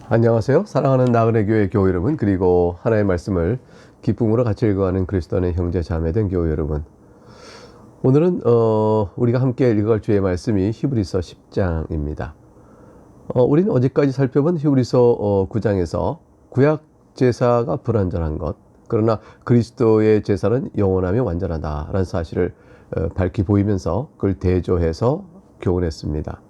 안녕하세요. 사랑하는 나그네 교회 교회 여러분, 그리고 하나님의 말씀을 기쁨으로 같이 읽어가는 그리스도 안의 형제 자매된 교회 여러분, 오늘은 우리가 함께 읽어갈 주의 말씀이 히브리서 10장입니다. 우리는 어제까지 살펴본 히브리서 9장에서 구약 제사가 불완전한 것, 그러나 그리스도의 제사는 영원하며 완전하다라는 사실을 밝히 보이면서 그걸 대조해서 교훈했습니다.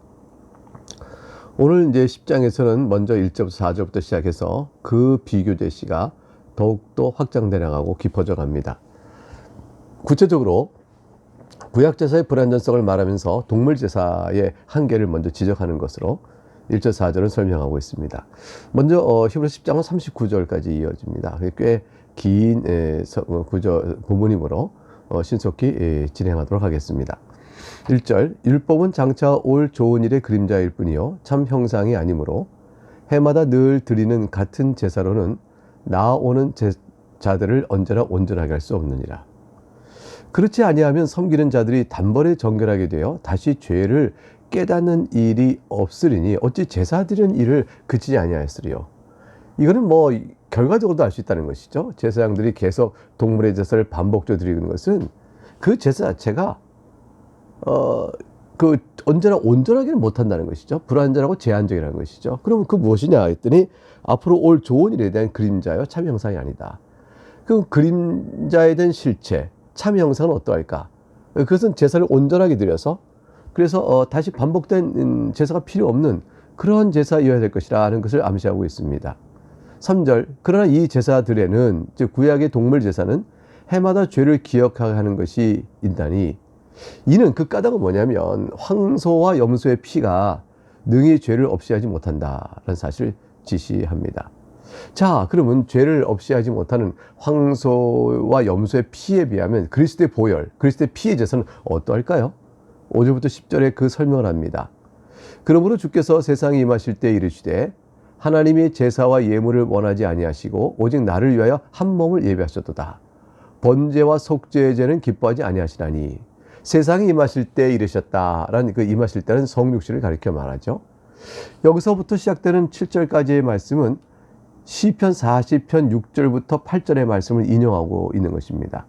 오늘 이제 10장에서는 먼저 1절부터 4절부터 시작해서 그 비교 제시가 더욱더 확장돼 나가고 깊어져 갑니다. 구체적으로 구약 제사의 불완전성을 말하면서 동물 제사의 한계를 먼저 지적하는 것으로 1절 4절은 설명하고 있습니다. 먼저 히브리서 10장은 39절까지 이어집니다. 꽤 긴 본문이므로 신속히 진행하도록 하겠습니다. 1절, 율법은 장차 올 좋은 일의 그림자일 뿐이요 참 형상이 아니므로 해마다 늘 드리는 같은 제사로는 나아오는 자들을 언제나 온전하게 할 수 없느니라. 그렇지 아니하면 섬기는 자들이 단번에 정결하게 되어 다시 죄를 깨닫는 일이 없으리니 어찌 제사 드리는 일을 그치지 아니하였으리요. 이거는 결과적으로도 알 수 있다는 것이죠. 제사장들이 계속 동물의 제사를 반복적으로 드리는 것은 그 제사 자체가 언제나 온전하게는 못한다는 것이죠. 불완전하고 제한적이라는 것이죠. 그럼 그 무엇이냐 했더니 앞으로 올 좋은 일에 대한 그림자요 참 형상이 아니다. 그 그림자에 대한 실체, 참 형상은 어떠할까? 그것은 제사를 온전하게 드려서 그래서 다시 반복된 제사가 필요 없는 그런 제사여야 될 것이라는 것을 암시하고 있습니다. 3절, 그러나 이 제사들에는, 즉 구약의 동물 제사는 해마다 죄를 기억하게 하는 것이 있다니, 이는 그 까닭은 뭐냐면 황소와 염소의 피가 능히 죄를 없이 하지 못한다라는 사실을 지시합니다. 자, 그러면 죄를 없이 하지 못하는 황소와 염소의 피에 비하면 그리스도의 보혈, 그리스도의 피의 제사는 어떠할까요? 5절부터 10절에 그 설명을 합니다. 그러므로 주께서 세상에 임하실 때 이르시되 하나님이 제사와 예물을 원하지 아니하시고 오직 나를 위하여 한 몸을 예비하셨도다. 번제와 속죄의 죄는 기뻐하지 아니하시나니 세상에 임하실 때 이르셨다라는 그 임하실 때는 성육신을 가리켜 말하죠. 여기서부터 시작되는 7절까지의 말씀은 시편 40편 6절부터 8절의 말씀을 인용하고 있는 것입니다.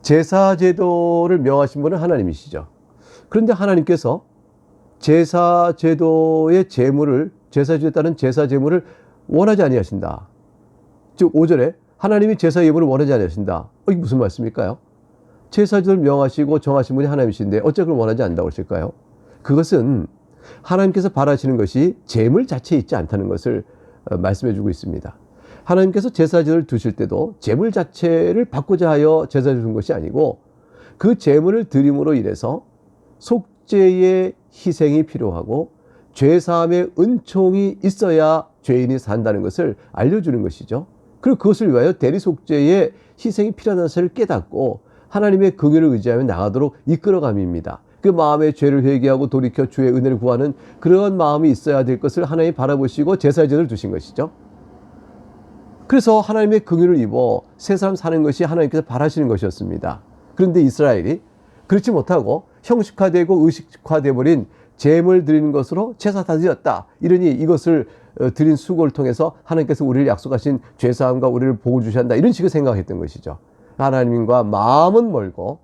제사 제도를 명하신 분은 하나님이시죠. 그런데 하나님께서 제사 제도의 제물을, 제사 제도에 따른 제사 제물을 원하지 아니하신다. 즉 5절에 하나님이 제사 예물을 원하지 아니하신다. 이게 무슨 말씀일까요? 제사제를 명하시고 정하신 분이 하나님이신데 어째 그걸 원하지 않는다고 하실까요? 그것은 하나님께서 바라시는 것이 제물 자체에 있지 않다는 것을 말씀해 주고 있습니다. 하나님께서 제사제를 두실 때도 제물 자체를 받고자 하여 제사를 둔 것이 아니고 그 제물을 드림으로 인해서 속죄의 희생이 필요하고 죄사함의 은총이 있어야 죄인이 산다는 것을 알려주는 것이죠. 그리고 그것을 위하여 대리속죄의 희생이 필요하다는 것을 깨닫고 하나님의 긍휼을 의지하며 나가도록 이끌어감입니다. 그 마음의 죄를 회개하고 돌이켜 주의 은혜를 구하는 그런 마음이 있어야 될 것을 하나님이 바라보시고 제사제를 두신 것이죠. 그래서 하나님의 긍휼을 입어 새 사람 사는 것이 하나님께서 바라시는 것이었습니다. 그런데 이스라엘이 그렇지 못하고 형식화되고 의식화되어 버린 제물 드리는 것으로 제사 다 드렸다. 이러니 이것을 드린 수고를 통해서 하나님께서 우리를 약속하신 죄사함과 우리를 복을 주셔야 한다. 이런 식으로 생각했던 것이죠. 하나님과 마음은 멀고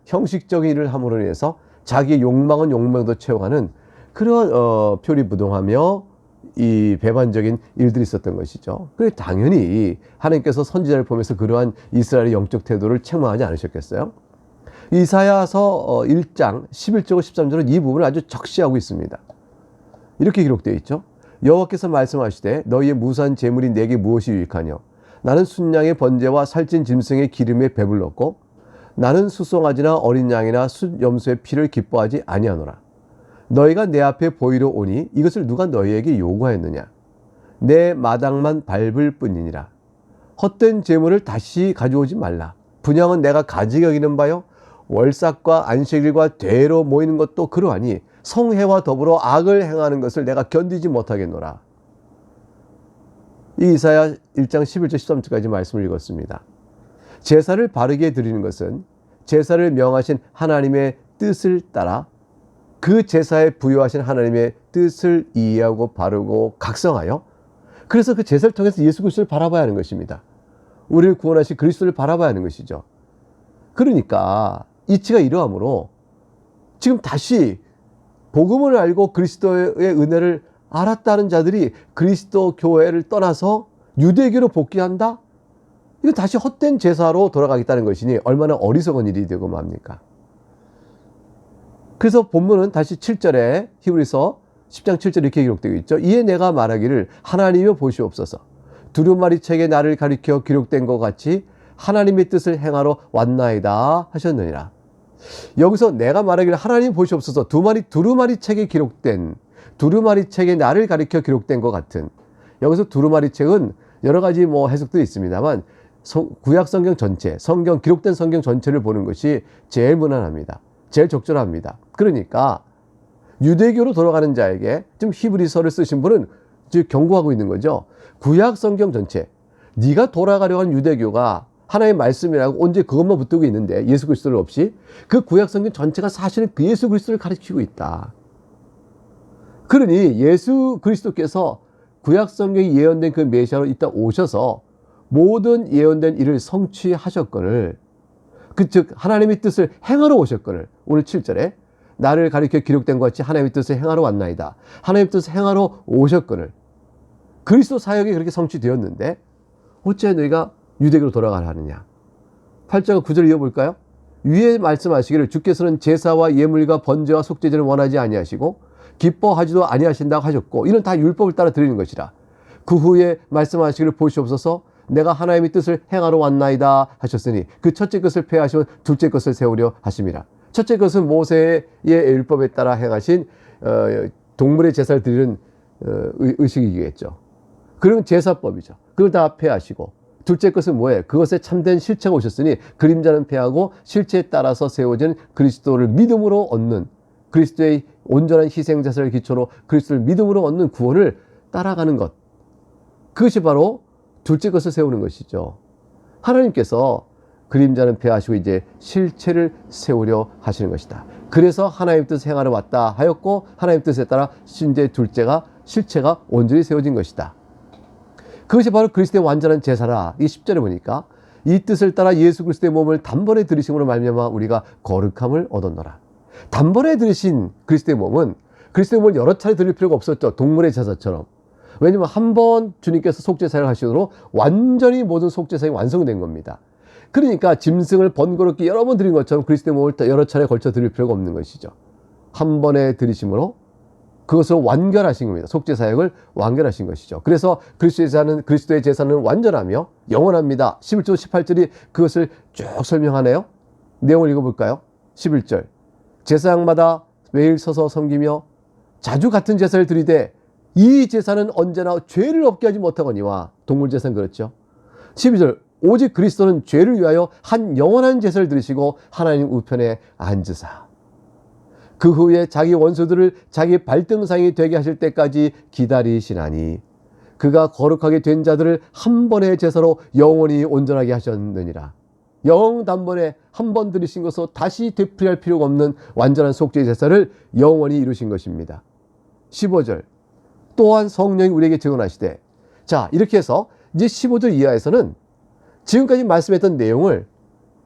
형식적인 일을 함으로 인해서 자기의 욕망은 욕망도 채워가는 그런 표리부동하며 이 배반적인 일들이 있었던 것이죠. 그래서 당연히 하나님께서 선지자를 보면서 그러한 이스라엘의 영적 태도를 책망하지 않으셨겠어요? 이사야서 1장 11절 13절은 이 부분을 아주 적시하고 있습니다. 이렇게 기록되어 있죠. 여호와께서 말씀하시되 너희의 무수한 재물이 내게 무엇이 유익하뇨? 나는 순양의 번제와 살찐 짐승의 기름에 배불렀고 나는 수송아지나 어린 양이나 숫염소의 피를 기뻐하지 아니하노라. 너희가 내 앞에 보이러 오니 이것을 누가 너희에게 요구하였느냐? 내 마당만 밟을 뿐이니라. 헛된 재물을 다시 가져오지 말라. 분향은 내가 가지 여기는 바요 월삭과 안식일과 대로 모이는 것도 그러하니 성회와 더불어 악을 행하는 것을 내가 견디지 못하겠노라. 이 이사야 1장 11절 13절까지 말씀을 읽었습니다. 제사를 바르게 드리는 것은 제사를 명하신 하나님의 뜻을 따라 그 제사에 부여하신 하나님의 뜻을 이해하고 바르고 각성하여 그래서 그 제사를 통해서 예수 그리스도를 바라봐야 하는 것입니다. 우리를 구원하신 그리스도를 바라봐야 하는 것이죠. 그러니까 이치가 이러하므로 지금 다시 복음을 알고 그리스도의 은혜를 알았다는 자들이 그리스도 교회를 떠나서 유대교로 복귀한다? 이거 다시 헛된 제사로 돌아가겠다는 것이니 얼마나 어리석은 일이 되고 맙니까? 그래서 본문은 다시 7절에 히브리서 10장 7절 이렇게 기록되어 있죠. 이에 내가 말하기를 하나님이여 보시옵소서. 두루마리 책에 나를 가리켜 기록된 것 같이 하나님의 뜻을 행하러 왔나이다 하셨느니라. 여기서 내가 말하기를 하나님 보시옵소서. 두루마리 책에 기록된, 두루마리 책에 나를 가리켜 기록된 것 같은. 여기서 두루마리 책은 여러 가지 해석들이 있습니다만 구약 성경 전체, 기록된 성경 전체를 보는 것이 제일 무난합니다. 제일 적절합니다. 그러니까 유대교로 돌아가는 자에게 지금 히브리서를 쓰신 분은 지금 경고하고 있는 거죠. 구약 성경 전체, 네가 돌아가려고 하는 유대교가 하나님의 말씀이라고 언제 그것만 붙들고 있는데 예수 그리스도를 없이 그 구약 성경 전체가 사실은 그 예수 그리스도를 가르치고 있다. 그러니 예수 그리스도께서 구약 성경이 예언된 그 메시아로 이따 오셔서 모든 예언된 일을 성취하셨거늘, 즉 하나님의 뜻을 행하러 오셨거늘, 오늘 7절에 나를 가리켜 기록된 것 같이 하나님의 뜻을 행하러 왔나이다. 하나님의 뜻을 행하러 오셨거늘, 그리스도 사역이 그렇게 성취되었는데 어째 너희가 유대교로 돌아가려 하느냐. 8절 9절 이어볼까요? 위에 말씀하시기를 주께서는 제사와 예물과 번제와 속죄제를 원하지 아니하시고 기뻐하지도 아니하신다고 하셨고, 이는 다 율법을 따라 드리는 것이라. 그 후에 말씀하시기를 보시옵소서. 내가 하나님의 뜻을 행하러 왔나이다 하셨으니 그 첫째 것을 폐하시면 둘째 것을 세우려 하심이라. 첫째 것은 모세의 율법에 따라 행하신 동물의 제사를 드리는 의식이겠죠. 그럼 제사법이죠. 그걸 다 폐하시고, 둘째 것은 뭐예요? 그것에 참된 실체가 오셨으니 그림자는 폐하고 실체에 따라서 세워진 그리스도를 믿음으로 얻는, 그리스도의 온전한 희생제사를 기초로 그리스도를 믿음으로 얻는 구원을 따라가는 것, 그것이 바로 둘째 것을 세우는 것이죠. 하나님께서 그림자는 폐하시고 이제 실체를 세우려 하시는 것이다. 그래서 하나님 뜻을 행하러 왔다 하였고, 하나님 뜻에 따라 이제 둘째가, 실체가 온전히 세워진 것이다. 그것이 바로 그리스도의 완전한 제사라. 이 10절에 보니까 이 뜻을 따라 예수 그리스도의 몸을 단번에 들이심으로 말미암아 우리가 거룩함을 얻었노라. 단번에 들이신 그리스도의 몸은, 그리스도의 몸을 여러 차례 드릴 필요가 없었죠. 동물의 제사처럼. 왜냐하면 한 번 주님께서 속죄사를 하시도록 완전히 모든 속죄사이 완성된 겁니다. 그러니까 짐승을 번거롭게 여러 번 드린 것처럼 그리스도의 몸을 여러 차례 걸쳐 드릴 필요가 없는 것이죠. 한 번에 드리심으로 그것을 완결하신 겁니다. 속죄사역을 완결하신 것이죠. 그래서 그리스도의 제사는 완전하며 영원합니다. 11절 18절이 그것을 쭉 설명하네요. 내용을 읽어볼까요? 11절 제사장마다 매일 서서 섬기며 자주 같은 제사를 드리되 이 제사는 언제나 죄를 없게 하지 못하거니와. 동물 제사는 그렇죠. 12절 오직 그리스도는 죄를 위하여 한 영원한 제사를 드리시고 하나님 우편에 앉으사 그 후에 자기 원수들을 자기 발등상이 되게 하실 때까지 기다리시나니 그가 거룩하게 된 자들을 한 번의 제사로 영원히 온전하게 하셨느니라. 단번에 한 번 드리신 것으로 다시 되풀이할 필요가 없는 완전한 속죄 제사를 영원히 이루신 것입니다. 15절 또한 성령이 우리에게 증언하시되. 자, 이렇게 해서 이제 15절 이하에서는 지금까지 말씀했던 내용을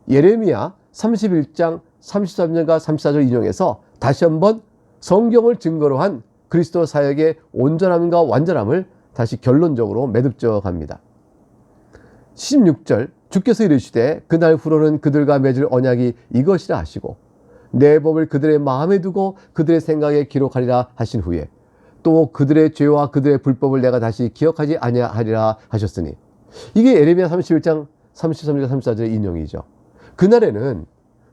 예레미야 31장 33절과 34절 인용해서 다시 한번 성경을 증거로 한 그리스도 사역의 온전함과 완전함을 다시 결론적으로 매듭져 갑니다. 16절 주께서 이르시되 그날 후로는 그들과 맺을 언약이 이것이라 하시고 내 법을 그들의 마음에 두고 그들의 생각에 기록하리라 하신 후에 또 그들의 죄와 그들의 불법을 내가 다시 기억하지 아니하리라 하셨으니. 이게 예레미야 31장 33절 34절의 인용이죠. 그날에는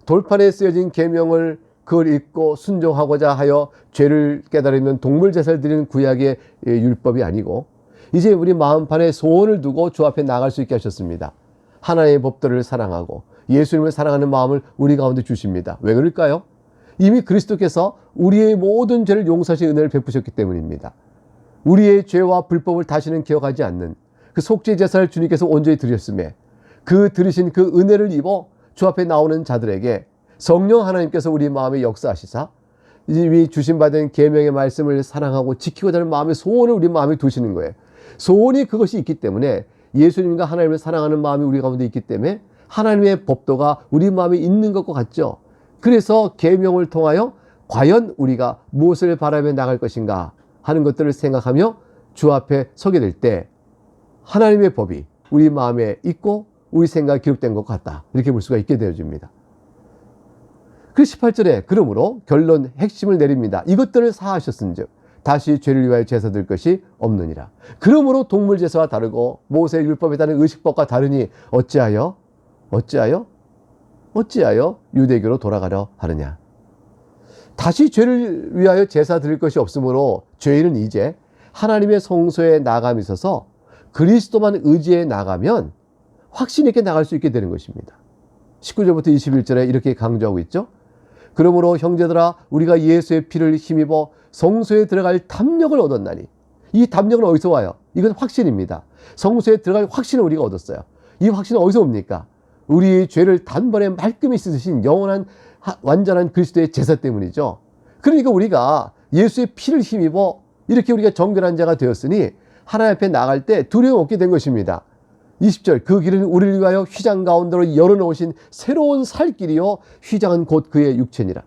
돌판에 쓰여진 계명을 그걸 읽고 순종하고자 하여 죄를 깨달으면 동물 제사를 드리는 구약의 율법이 아니고 이제 우리 마음판에 소원을 두고 주 앞에 나갈 수 있게 하셨습니다. 하나님의 법들을 사랑하고 예수님을 사랑하는 마음을 우리 가운데 주십니다. 왜 그럴까요? 이미 그리스도께서 우리의 모든 죄를 용서하신 은혜를 베푸셨기 때문입니다. 우리의 죄와 불법을 다시는 기억하지 않는 그 속죄 제사를 주님께서 온전히 드렸음에 그 드리신 그 은혜를 입어 주 앞에 나오는 자들에게 성령 하나님께서 우리 마음에 역사하시사 이미 주신 받은 계명의 말씀을 사랑하고 지키고자 하는 마음의 소원을 우리 마음에 두시는 거예요. 소원이 그것이 있기 때문에 예수님과 하나님을 사랑하는 마음이 우리 가운데 있기 때문에 하나님의 법도가 우리 마음에 있는 것과 같죠. 그래서 계명을 통하여 과연 우리가 무엇을 바라며 나갈 것인가 하는 것들을 생각하며 주 앞에 서게 될 때 하나님의 법이 우리 마음에 있고 우리 생각에 기록된 것 같다. 이렇게 볼 수가 있게 되어집니다. 그 18절에 그러므로 결론 핵심을 내립니다. 이것들을 사하셨은즉 다시 죄를 위하여 제사 드릴 것이 없느니라. 그러므로 동물 제사와 다르고 모세의 율법에 따른 의식법과 다르니 어찌하여 유대교로 돌아가려 하느냐. 다시 죄를 위하여 제사 드릴 것이 없으므로 죄인은 이제 하나님의 성소에 나감이 있어서 그리스도만 의지해 나가면 확신 있게 나갈 수 있게 되는 것입니다. 19절부터 21절에 이렇게 강조하고 있죠. 그러므로 형제들아 우리가 예수의 피를 힘입어 성소에 들어갈 담력을 얻었나니. 이 담력은 어디서 와요? 이건 확신입니다. 성소에 들어갈 확신을 우리가 얻었어요. 이 확신은 어디서 옵니까? 우리의 죄를 단번에 말끔히 씻으신 영원한 완전한 그리스도의 제사 때문이죠. 그러니까 우리가 예수의 피를 힘입어 이렇게 우리가 정결한 자가 되었으니 하나님 앞에 나갈 때 두려움 없게 된 것입니다. 20절 그 길은 우리를 위하여 휘장 가운데로 열어놓으신 새로운 살 길이요 휘장은 곧 그의 육체니라.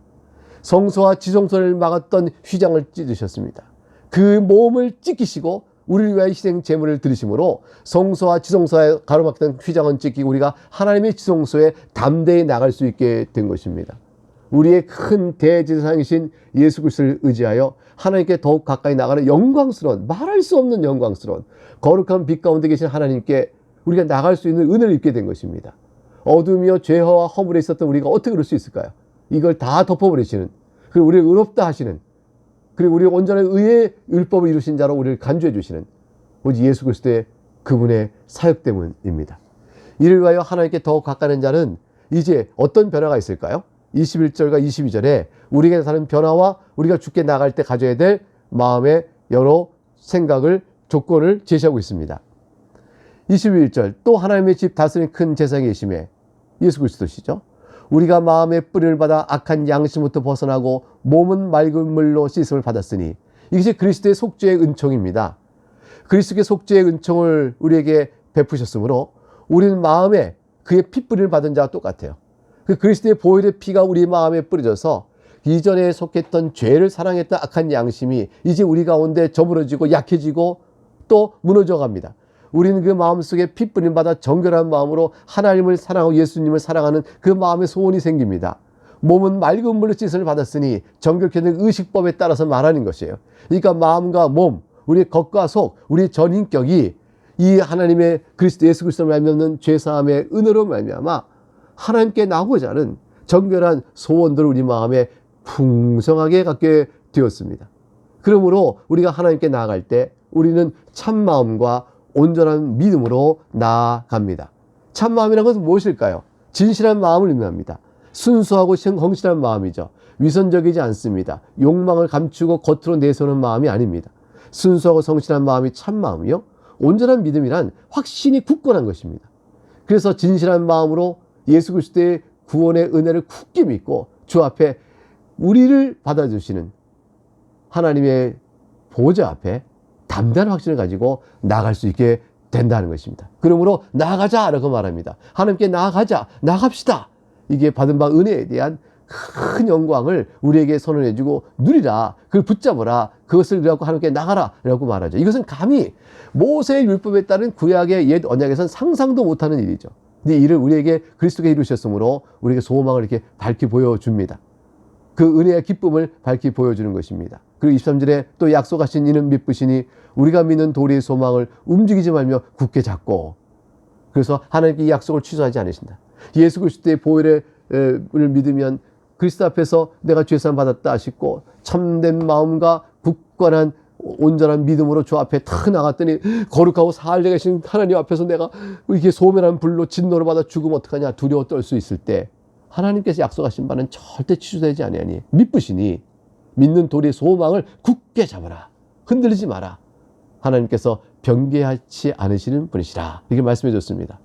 성소와 지성소를 막았던 휘장을 찢으셨습니다. 그 몸을 찢기시고 우리를 위하여 희생 제물을 드리심으로 성소와 지성소에 가로막던 휘장은 찢기고 우리가 하나님의 지성소에 담대히 나갈 수 있게 된 것입니다. 우리의 큰 대제사장이신 예수 그리스도를 의지하여 하나님께 더욱 가까이 나가는 영광스러운, 말할 수 없는 영광스러운 거룩한 빛 가운데 계신 하나님께 우리가 나갈 수 있는 은혜를 입게 된 것입니다. 어둠이요 죄와 허물에 있었던 우리가 어떻게 그럴 수 있을까요? 이걸 다 덮어버리시는, 그리고 우리를 의롭다 하시는, 그리고 우리를 온전한 의의 율법을 이루신 자로 우리를 간주해 주시는 오직 예수 그리스도의 그분의 사역 때문입니다. 이를 위하여 하나님께 더욱 가까이는 자는 이제 어떤 변화가 있을까요? 21절과 22절에 우리에게 사는 변화와 우리가 죽게 나갈 때 가져야 될 마음의 여러 생각을, 조건을 제시하고 있습니다. 21절 또 하나님의 집 다스리는 큰 제사장이 계심에 예수 그리스도시죠. 우리가 마음의 뿌리를 받아 악한 양심부터 벗어나고 몸은 맑은 물로 씻음을 받았으니 이것이 그리스도의 속죄의 은총입니다. 그리스도의 속죄의 은총을 우리에게 베푸셨으므로 우리는 마음에 그의 핏뿌리를 받은 자와 똑같아요. 그 그리스도의 보혈의 피가 우리 마음에 뿌려져서 이전에 속했던 죄를 사랑했던 악한 양심이 이제 우리 가운데 저물어지고 약해지고 또 무너져 갑니다. 우리는 그 마음속에 핏뿌림 받아 정결한 마음으로 하나님을 사랑하고 예수님을 사랑하는 그 마음의 소원이 생깁니다. 몸은 맑은 물로 씻음을 받았으니 정결케 된 의식법에 따라서 말하는 것이에요. 그러니까 마음과 몸, 우리의 겉과 속, 우리의 전인격이 이 하나님의 그리스도 예수 그리스도를 말미암는 죄사함의 은혜로 말미암아 하나님께 나오고자 하는 정결한 소원들을 우리 마음에 풍성하게 갖게 되었습니다. 그러므로 우리가 하나님께 나아갈 때 우리는 참마음과 온전한 믿음으로 나아갑니다. 참마음이라는 것은 무엇일까요? 진실한 마음을 의미합니다. 순수하고 성실한 마음이죠. 위선적이지 않습니다. 욕망을 감추고 겉으로 내세우는 마음이 아닙니다. 순수하고 성실한 마음이 참마음이요. 온전한 믿음이란 확신이 굳건한 것입니다. 그래서 진실한 마음으로 예수 그리스도의 구원의 은혜를 굳게 믿고 주 앞에 우리를 받아주시는 하나님의 보좌 앞에 담대한 확신을 가지고 나아갈 수 있게 된다는 것입니다. 그러므로 나아가자라고 말합니다. 하나님께 나아가자, 나갑시다. 이게 받은 바 은혜에 대한 큰 영광을 우리에게 선언해주고 누리라, 그걸 붙잡으라, 그것을 갖고 하나님께 나가라 라고 말하죠. 이것은 감히 모세의 율법에 따른 구약의 옛 언약에서는 상상도 못하는 일이죠. 근데 이를 우리에게 그리스도가 이루셨으므로 우리에게 소망을 이렇게 밝히 보여줍니다. 그 은혜의 기쁨을 밝히 보여주는 것입니다. 그리고 23절에 또 약속하신 이는 믿으시니 우리가 믿는 도리의 소망을 움직이지 말며 굳게 잡고, 그래서 하나님께 이 약속을 취소하지 않으신다. 예수 그리스도의 보혈을 믿으면 그리스도 앞에서 내가 죄사함 받았다 하시고 참된 마음과 굳건한 온전한 믿음으로 주 앞에 탁 나갔더니 거룩하고 살려 계신 하나님 앞에서 내가 이렇게 소멸한 불로 진노를 받아 죽으면 어떡하냐 두려워 떨 수 있을 때 하나님께서 약속하신 바는 절대 취소되지 아니하니 믿으시니 믿는 도리의 소망을 굳게 잡아라, 흔들리지 마라. 하나님께서 변개하지 않으시는 분이시라, 이렇게 말씀해 줬습니다.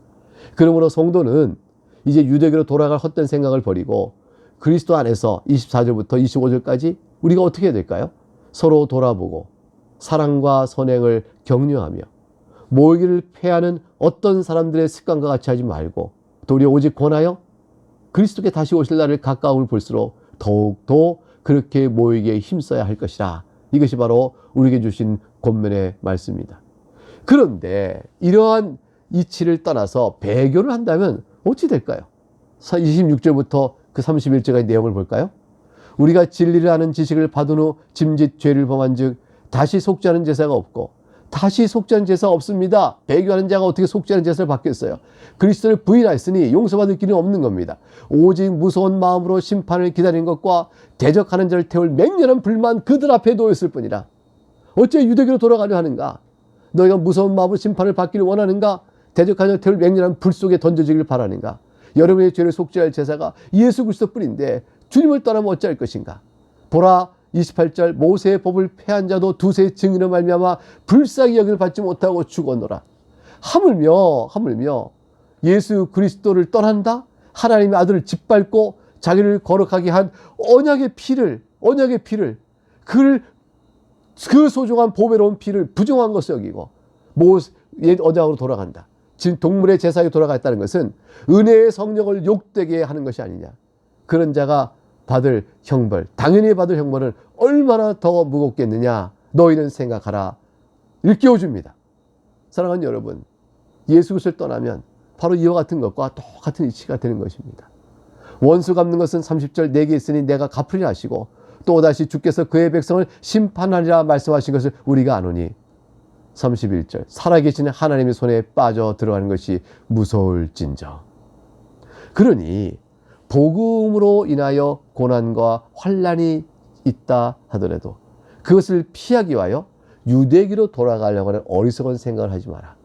그러므로 성도는 이제 유대교로 돌아갈 헛된 생각을 버리고 그리스도 안에서 24절부터 25절까지 우리가 어떻게 해야 될까요? 서로 돌아보고 사랑과 선행을 격려하며 모이기를 패하는 어떤 사람들의 습관과 같이 하지 말고 도리어 오직 권하여 그리스도께 다시 오실 날을 가까움을 볼수록 더욱더 그렇게 모이기에 힘써야 할 것이라. 이것이 바로 우리에게 주신 권면의 말씀입니다. 그런데 이러한 이치를 떠나서 배교를 한다면 어찌 될까요? 26절부터 그 31절의 내용을 볼까요? 우리가 진리를 아는 지식을 받은 후 짐짓 죄를 범한 즉 다시 속죄하는 제사가 없고, 다시 속죄하는 제사가 없습니다. 배교하는 자가 어떻게 속죄하는 제사를 받겠어요? 그리스도를 부인하였으니 용서받을 길은 없는 겁니다. 오직 무서운 마음으로 심판을 기다리는 것과 대적하는 자를 태울 맹렬한 불만 그들 앞에 놓였을 뿐이라. 어째 유대교로 돌아가려 하는가? 너희가 무서운 마음으로 심판을 받기를 원하는가? 대적하는 자를 태울 맹렬한 불 속에 던져지길 바라는가? 여러분의 죄를 속죄할 제사가 예수 그리스도뿐인데 주님을 떠나면 어찌할 것인가? 보라, 28절 모세의 법을 폐한 자도 두세 증인으로 말미암아 불쌍히 여김을 받지 못하고 죽었노라. 하물며 예수 그리스도를 떠난다? 하나님의 아들을 짓밟고 자기를 거룩하게 한 언약의 피를 그 소중한 보배로운 피를 부정한 것을 여기고 옛 언약으로 돌아간다. 지금 동물의 제사에 돌아갔다는 것은 은혜의 성령을 욕되게 하는 것이 아니냐. 그런 자가 받을 형벌, 당연히 받을 형벌은 얼마나 더 무겁겠느냐. 너희는 생각하라. 일깨워줍니다. 사랑하는 여러분, 예수 그리스도를 떠나면 바로 이와 같은 것과 똑같은 이치가 되는 것입니다. 원수 갚는 것은 30절 내게 있으니 내가 갚으리라 하시고 또다시 주께서 그의 백성을 심판하리라 말씀하신 것을 우리가 아노니 31절 살아계신 하나님의 손에 빠져 들어가는 것이 무서울진저. 그러니 복음으로 인하여 고난과 환난이 있다 하더라도 그것을 피하기 위하여 유대기로 돌아가려고 하는 어리석은 생각을 하지 마라.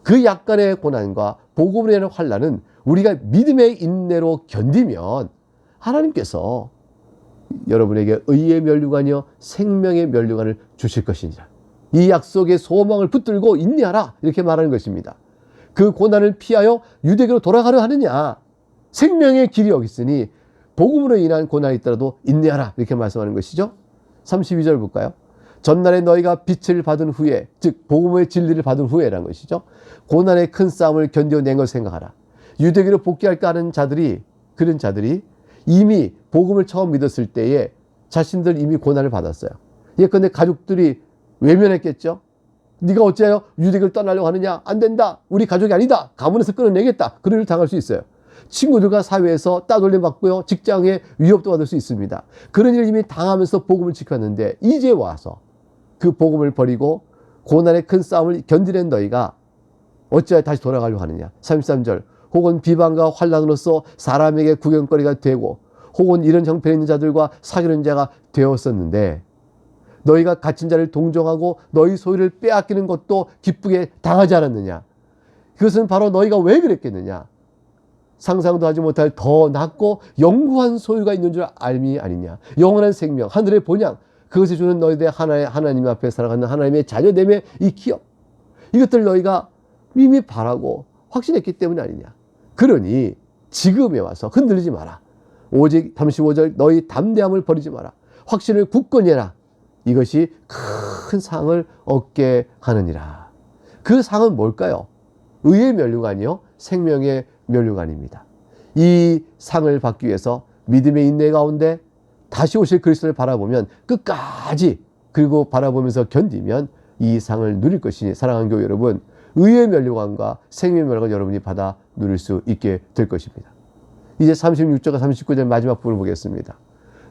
그 약간의 고난과 복음으로 인한 환난은 우리가 믿음의 인내로 견디면 하나님께서 여러분에게 의의 면류관이요 생명의 면류관을 주실 것이니라. 이 약속의 소망을 붙들고 인내하라. 이렇게 말하는 것입니다. 그 고난을 피하여 유대교로 돌아가려 하느냐. 생명의 길이 여기 있으니 복음으로 인한 고난이 있더라도 인내하라. 이렇게 말씀하는 것이죠. 32절 볼까요? 전날에 너희가 빛을 받은 후에, 즉 복음의 진리를 받은 후에라는 것이죠. 고난의 큰 싸움을 견뎌낸 걸 생각하라. 유대교로 복귀할까 하는 자들이, 그런 자들이 이미 복음을 처음 믿었을 때에 자신들 이미 고난을 받았어요. 예컨대 가족들이 외면했겠죠. 네가 어찌하여 유대교를 떠나려고 하느냐? 안 된다. 우리 가족이 아니다. 가문에서 끊어내겠다. 그런 일을 당할 수 있어요. 친구들과 사회에서 따돌림 받고요. 직장에 위협도 받을 수 있습니다. 그런 일을 이미 당하면서 복음을 지켰는데 이제 와서 그 복음을 버리고 고난의 큰 싸움을 견디는 너희가 어찌하여 다시 돌아가려고 하느냐. 33절 혹은 비방과 환난으로서 사람에게 구경거리가 되고 혹은 이런 형편에 있는 자들과 사귀는 자가 되었었는데 너희가 갇힌 자를 동정하고 너희 소유를 빼앗기는 것도 기쁘게 당하지 않았느냐. 그것은 바로 너희가 왜 그랬겠느냐. 상상도 하지 못할 더 낫고 영구한 소유가 있는 줄 알미 아니냐. 영원한 생명, 하늘의 본향, 그것을 주는 너희들 하나님 앞에 살아가는 하나님의 자녀됨의 이 기업, 이것들 너희가 이미 바라고 확신했기 때문이 아니냐. 그러니 지금에 와서 흔들리지 마라. 오직 35절 너희 담대함을 버리지 마라. 확신을 굳건히 해라. 이것이 큰 상을 얻게 하느니라. 그 상은 뭘까요? 의의 면류관이요 생명의 면류관입니다. 이 상을 받기 위해서 믿음의 인내 가운데 다시 오실 그리스도를 바라보면 끝까지 그리고 바라보면서 견디면 이 상을 누릴 것이니 사랑하는 교회 여러분, 의의 면류관과 생명의 면류관 여러분이 받아 누릴 수 있게 될 것입니다. 이제 36절과 39절 마지막 부분을 보겠습니다.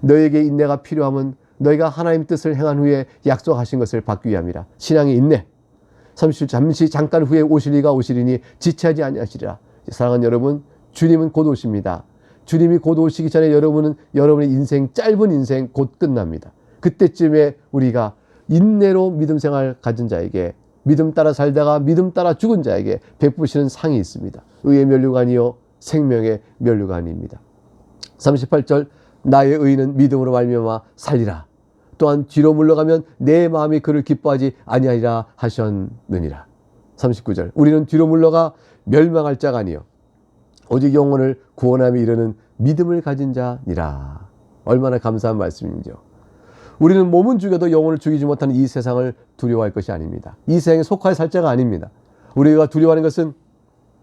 너에게 인내가 필요함은 너희가 하나님의 뜻을 행한 후에 약속하신 것을 받기 위함이라. 신앙의 인내. 37절 잠깐 후에 오시리가 오시리니 지체하지 아니하시리라. 사랑하는 여러분, 주님은 곧 오십니다. 주님이 곧 오시기 전에 여러분의 인생, 짧은 인생 곧 끝납니다. 그때쯤에 우리가 인내로 믿음 생활 가진 자에게, 믿음 따라 살다가 믿음 따라 죽은 자에게 베푸시는 상이 있습니다. 의의 면류관이요 생명의 면류관입니다. 38절 나의 의는 믿음으로 말미암아 살리라. 또한 뒤로 물러가면 내 마음이 그를 기뻐하지 아니하리라 하셨느니라. 39절 우리는 뒤로 물러가 멸망할 자가 아니요 오직 영혼을 구원함에 이르는 믿음을 가진 자니라. 얼마나 감사한 말씀인지요. 우리는 몸은 죽여도 영혼을 죽이지 못하는 이 세상을 두려워할 것이 아닙니다. 이 세상에 속할 살자가 아닙니다. 우리가 두려워하는 것은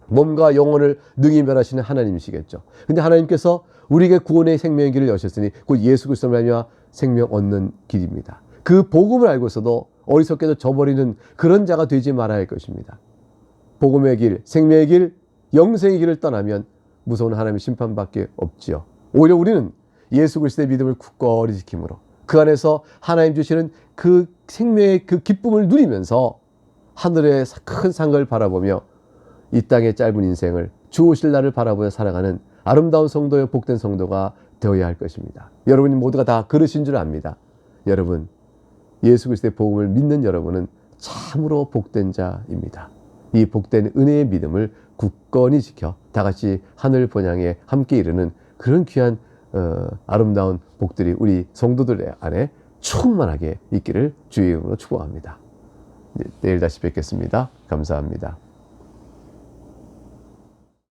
몸과 영혼을 능히 멸하시는 하나님이시겠죠. 근데 하나님께서 우리에게 구원의 생명의 길을 여셨으니 곧 예수 그리스도를 말미암아 생명 얻는 길입니다. 그 복음을 알고서도 어리석게도 저버리는 그런 자가 되지 말아야 할 것입니다. 복음의 길, 생명의 길, 영생의 길을 떠나면 무서운 하나님의 심판밖에 없지요. 오히려 우리는 예수 그리스도의 믿음을 굳건히 지킴으로 그 안에서 하나님 주시는 그 생명의 그 기쁨을 누리면서 하늘의 큰 상을 바라보며 이 땅의 짧은 인생을 주 오실 날을 바라보며 살아가는 아름다운 성도요 복된 성도가 되어야 할 것입니다. 여러분 모두가 다 그러신 줄 압니다. 여러분 예수 그리스도의 복음을 믿는 여러분은 참으로 복된 자입니다. 이 복된 은혜의 믿음을 굳건히 지켜 다 같이 하늘 번향에 함께 이르는 그런 귀한 아름다운 복들이 우리 성도들 안에 충만하게 있기를 주의 이름으로 축복합니다. 내일 다시 뵙겠습니다. 감사합니다.